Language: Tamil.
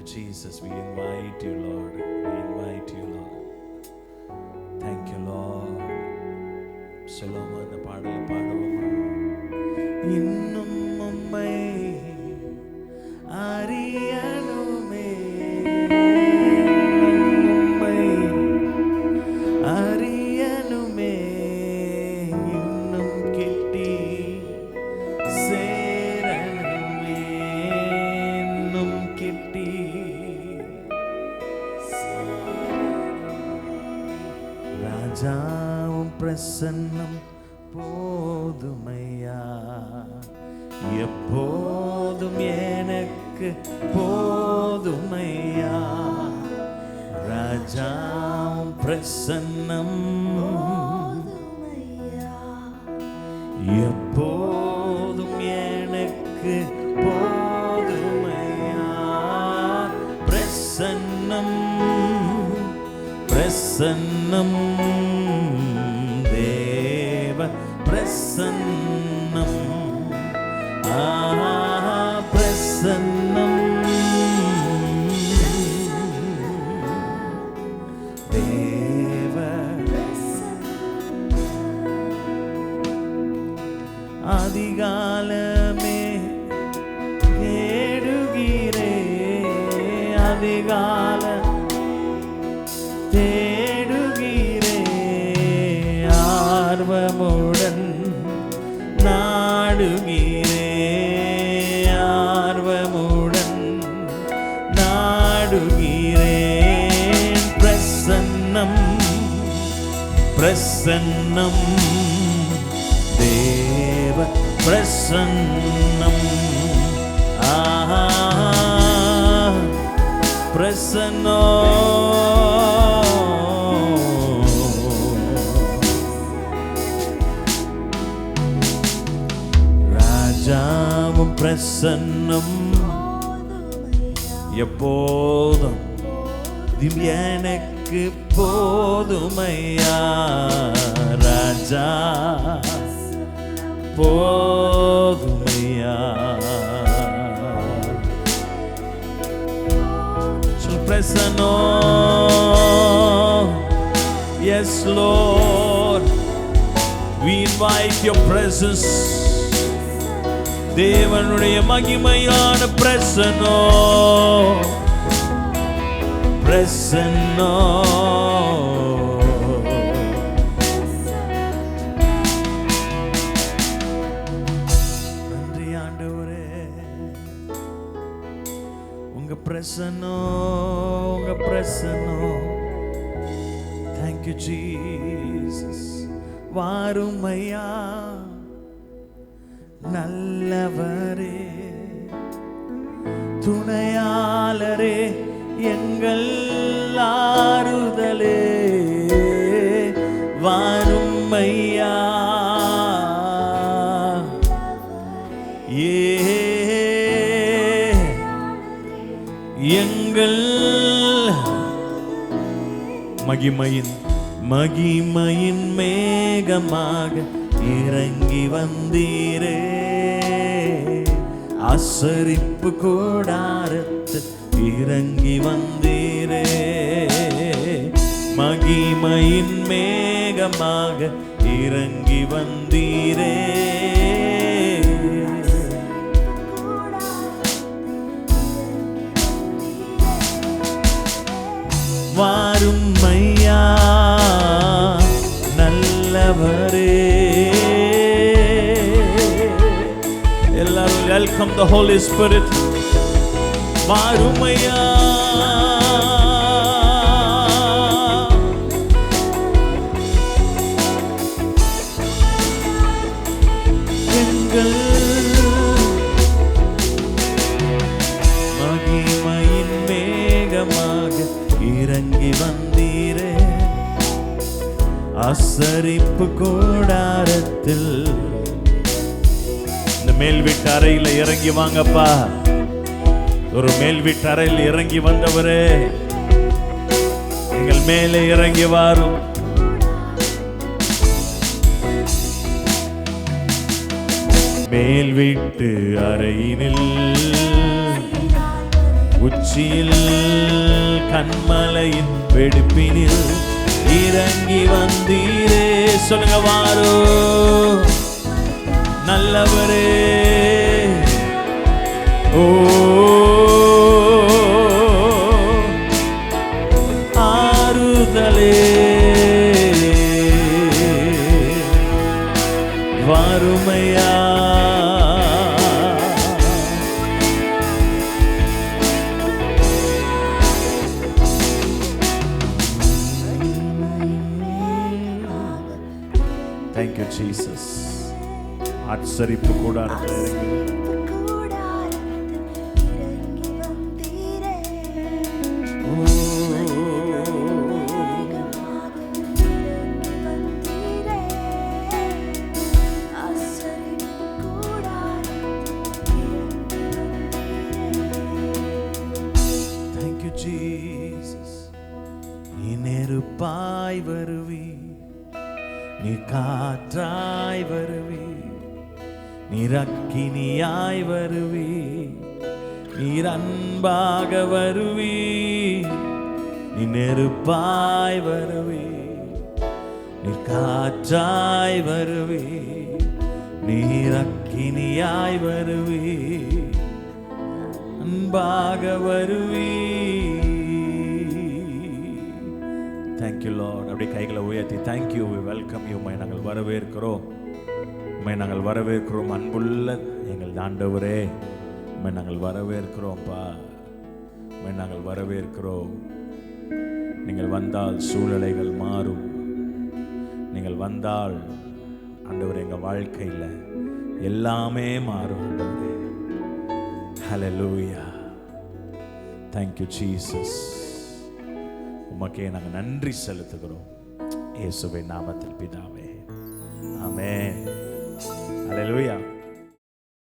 Jesus. We invite you, Lord. We invite you, Lord. Thank you, Lord. சொல்லுவோமா, அந்த பாடலை பாடுவோமா? இன்னும் உம்மை அறியணுமே, உம்மை அறியணுமே, இன்னும் கிட்டி சேரணுமே, இன்னும் கிட்டி ராஜாவும் பிரசன்னம் போதுமையா, எப்போதும் எனக்கு போதுமையா, ராஜாவும் பிரசன்னம் எப்போதும் எனக்கு போதுமையா, பிரசன்னம் பிரசன்னம் தேவ பிரசன்னம், பிரசன்னம் தேவ அதிகாலமே தேடுகிறே, அதிகால தேடுகிறே, ஆர்வமுடன் நாடுகிறே, ஆர்வமுடன் நாடுகிறேன், பிரசன்னம் பிரசன்னம் தேவ பிரசன்னம், பிரசன்னோ ராஜாவும் பிரசன்னம் எப்போதும் எனக்கு போதுமையா, ராஜா போதுமையா, பிரசன்னோ. Yes Lord, we invite your presence. தேவனுடைய மகிமையான பிரசன்னோ, பிரசன்னோ, நன்றி ஆண்டவரே, உங்க பிரசன்னோ, உங்க பிரசன்னோ. Thank you Jesus. வாருமையா நல்லவரே, துணையாளரே, எங்கள் ஆறுதலே, வாருமையா எங்கள் மகிமையின் மகிமையின் மேகமாக இறங்கி வந்தீரே, ஆசரிப்பு கூடாரத்தில் இறங்கி வந்தீரே, மகிமையின் மேகமாக இறங்கி வந்தீரே, வாரும் ஐயா நல்லவரே. எல்லாரும் வெல்கம் தி ஹோலி ஸ்பிரிட். வாரும் ஐயா எங்கள் மகிமையின் மேகமாக இறங்கி வந்தீரே, ஆசரிப்பு கூடாரத்தில். இந்த மேல் வீட்டு அறையில் இறங்கி வாங்கப்பா. ஒரு மேல் வீட்டு அறையில் இறங்கி வந்தவரே, எங்கள் மேலே இறங்கி வாரும். மேல் வீட்டு அறையினில் உச்ச உச்சியில் கண்மலையின் வெடிப்பினில் இறங்கி வந்தீரே. சொல்லுங்க, வாரோ நல்லவரே. ஓ ஆறுதலே வாருமையா. Thank you, Jesus. ஆச்சரிப்பு கூடாரத்தில் இறங்கி வந்தீரே. Thank you, Jesus. நீ நெருப்பாய் வருவி, நீ காற்றாய் வருவி, நீர் அக்கினியாய் வருவி, நீர் அன்பாக வருவி. நீ நெருப்பாய் வருவி, நீர் காற்றாய் வருவி, நீர் அக்கினியாய் வருவி, அன்பாக வருவி. Thank you, Lord. அப்படியே கைகளை உயர்த்தி thank you, we welcome you. உம்மை நாங்கள் வரவேற்கிறோம், உம்மை நாங்கள் வரவேற்கிறோம். அன்புள்ள எங்கள் ஆண்டவரே, உம்மை நாங்கள் வரவேற்கிறோம்ப்பா, உம்மை நாங்கள் வரவேற்கிறோம். நீங்கள் வந்தால் சூழ்நிலைகள் மாறும். நீங்கள் வந்தால் ஆண்டவரே எங்கள் வாழ்க்கையில் எல்லாமே மாறும் ஆண்டவரே. ஹல்லேலூயா. Thank you, Jesus. உமக்கே நாங்கள் நன்றி செலுத்துகிறோம் இயேசுவின் நாமத்தில் பிதாவே.